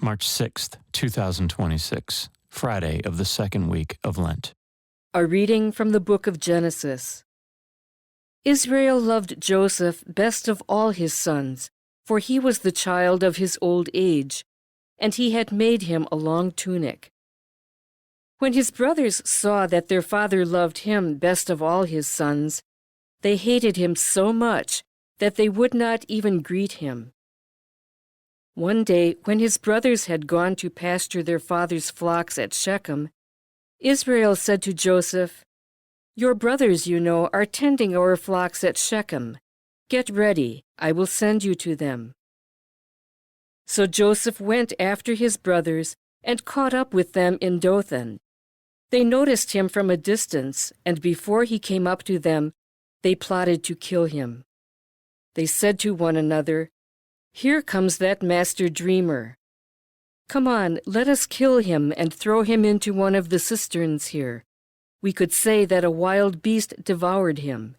March 6th, 2026, Friday of the second week of Lent. A reading from the book of Genesis. Israel loved Joseph best of all his sons, for he was the child of his old age, and he had made him a long tunic. When his brothers saw that their father loved him best of all his sons, they hated him so much that they would not even greet him. One day, when his brothers had gone to pasture their father's flocks at Shechem, Israel said to Joseph, "Your brothers, you know, are tending our flocks at Shechem. Get ready, I will send you to them." So Joseph went after his brothers and caught up with them in Dothan. They noticed him from a distance, and before he came up to them, they plotted to kill him. They said to one another, "Here comes that master dreamer. Come on, let us kill him and throw him into one of the cisterns here. We could say that a wild beast devoured him.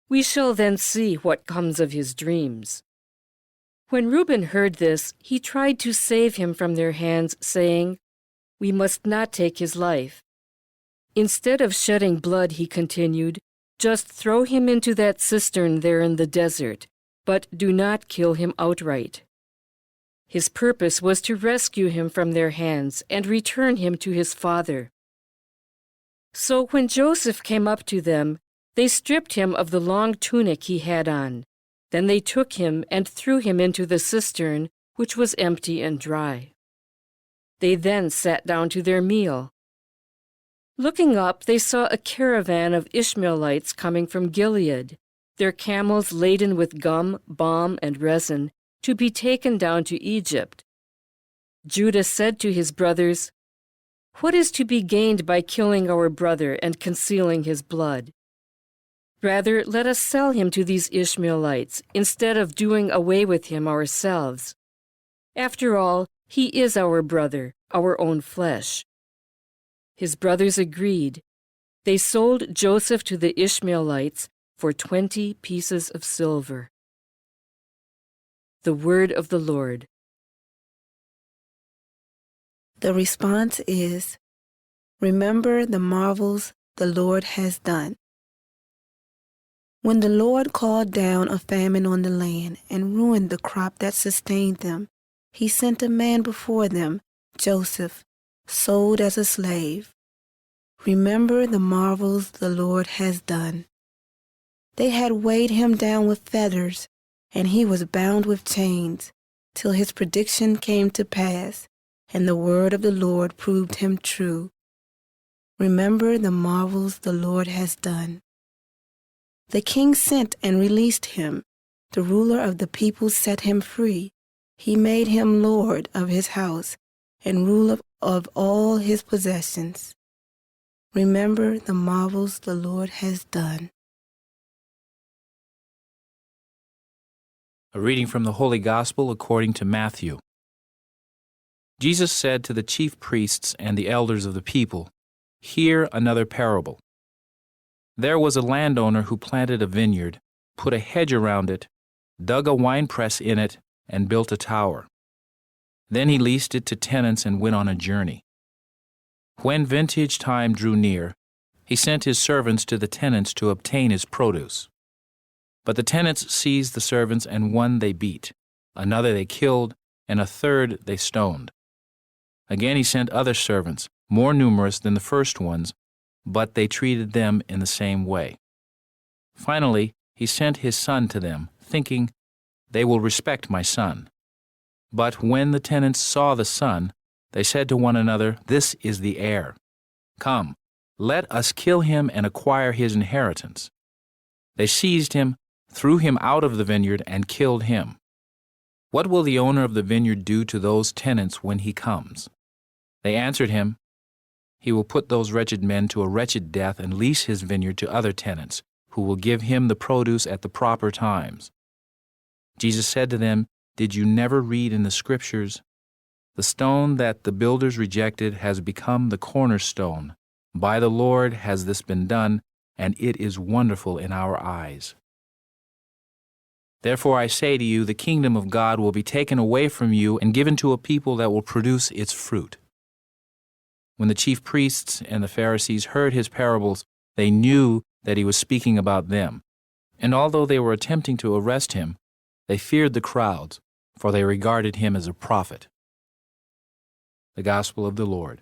We shall then see what comes of his dreams." When Reuben heard this, he tried to save him from their hands, saying, "We must not take his life." Instead of shedding blood, he continued, "Just throw him into that cistern there in the desert, but do not kill him outright." His purpose was to rescue him from their hands and return him to his father. So when Joseph came up to them, they stripped him of the long tunic he had on. Then they took him and threw him into the cistern, which was empty and dry. They then sat down to their meal. Looking up, they saw a caravan of Ishmaelites coming from Gilead, their camels laden with gum, balm, and resin, to be taken down to Egypt. Judah said to his brothers, "What is to be gained by killing our brother and concealing his blood? Rather, let us sell him to these Ishmaelites, instead of doing away with him ourselves. After all, he is our brother, our own flesh." His brothers agreed. They sold Joseph to the Ishmaelites for 20 pieces of silver. The word of the Lord. The response is, "Remember the marvels the Lord has done." When the Lord called down a famine on the land and ruined the crop that sustained them, he sent a man before them, Joseph, sold as a slave. Remember the marvels the Lord has done. They had weighed him down with feathers, and he was bound with chains, till his prediction came to pass, and the word of the Lord proved him true. Remember the marvels the Lord has done. The king sent and released him. The ruler of the people set him free. He made him lord of his house and ruler of all his possessions. Remember the marvels the Lord has done. A reading from the Holy Gospel according to Matthew. Jesus said to the chief priests and the elders of the people, "Hear another parable. There was a landowner who planted a vineyard, put a hedge around it, dug a winepress in it, and built a tower. Then he leased it to tenants and went on a journey. When vintage time drew near, he sent his servants to the tenants to obtain his produce. But the tenants seized the servants, and one they beat, another they killed, and a third they stoned. Again he sent other servants, more numerous than the first ones, but they treated them in the same way. Finally, he sent his son to them, thinking, 'They will respect my son.' But when the tenants saw the son, they said to one another, 'This is the heir. Come, let us kill him and acquire his inheritance.' They seized him, threw him out of the vineyard, and killed him. What will the owner of the vineyard do to those tenants when he comes?" They answered him, "He will put those wretched men to a wretched death and lease his vineyard to other tenants, who will give him the produce at the proper times." Jesus said to them, "Did you never read in the Scriptures, 'The stone that the builders rejected has become the cornerstone. By the Lord has this been done, and it is wonderful in our eyes.'" Therefore I say to you, the kingdom of God will be taken away from you and given to a people that will produce its fruit." When the chief priests and the Pharisees heard his parables, they knew that he was speaking about them. And although they were attempting to arrest him, they feared the crowds, for they regarded him as a prophet. The Gospel of the Lord.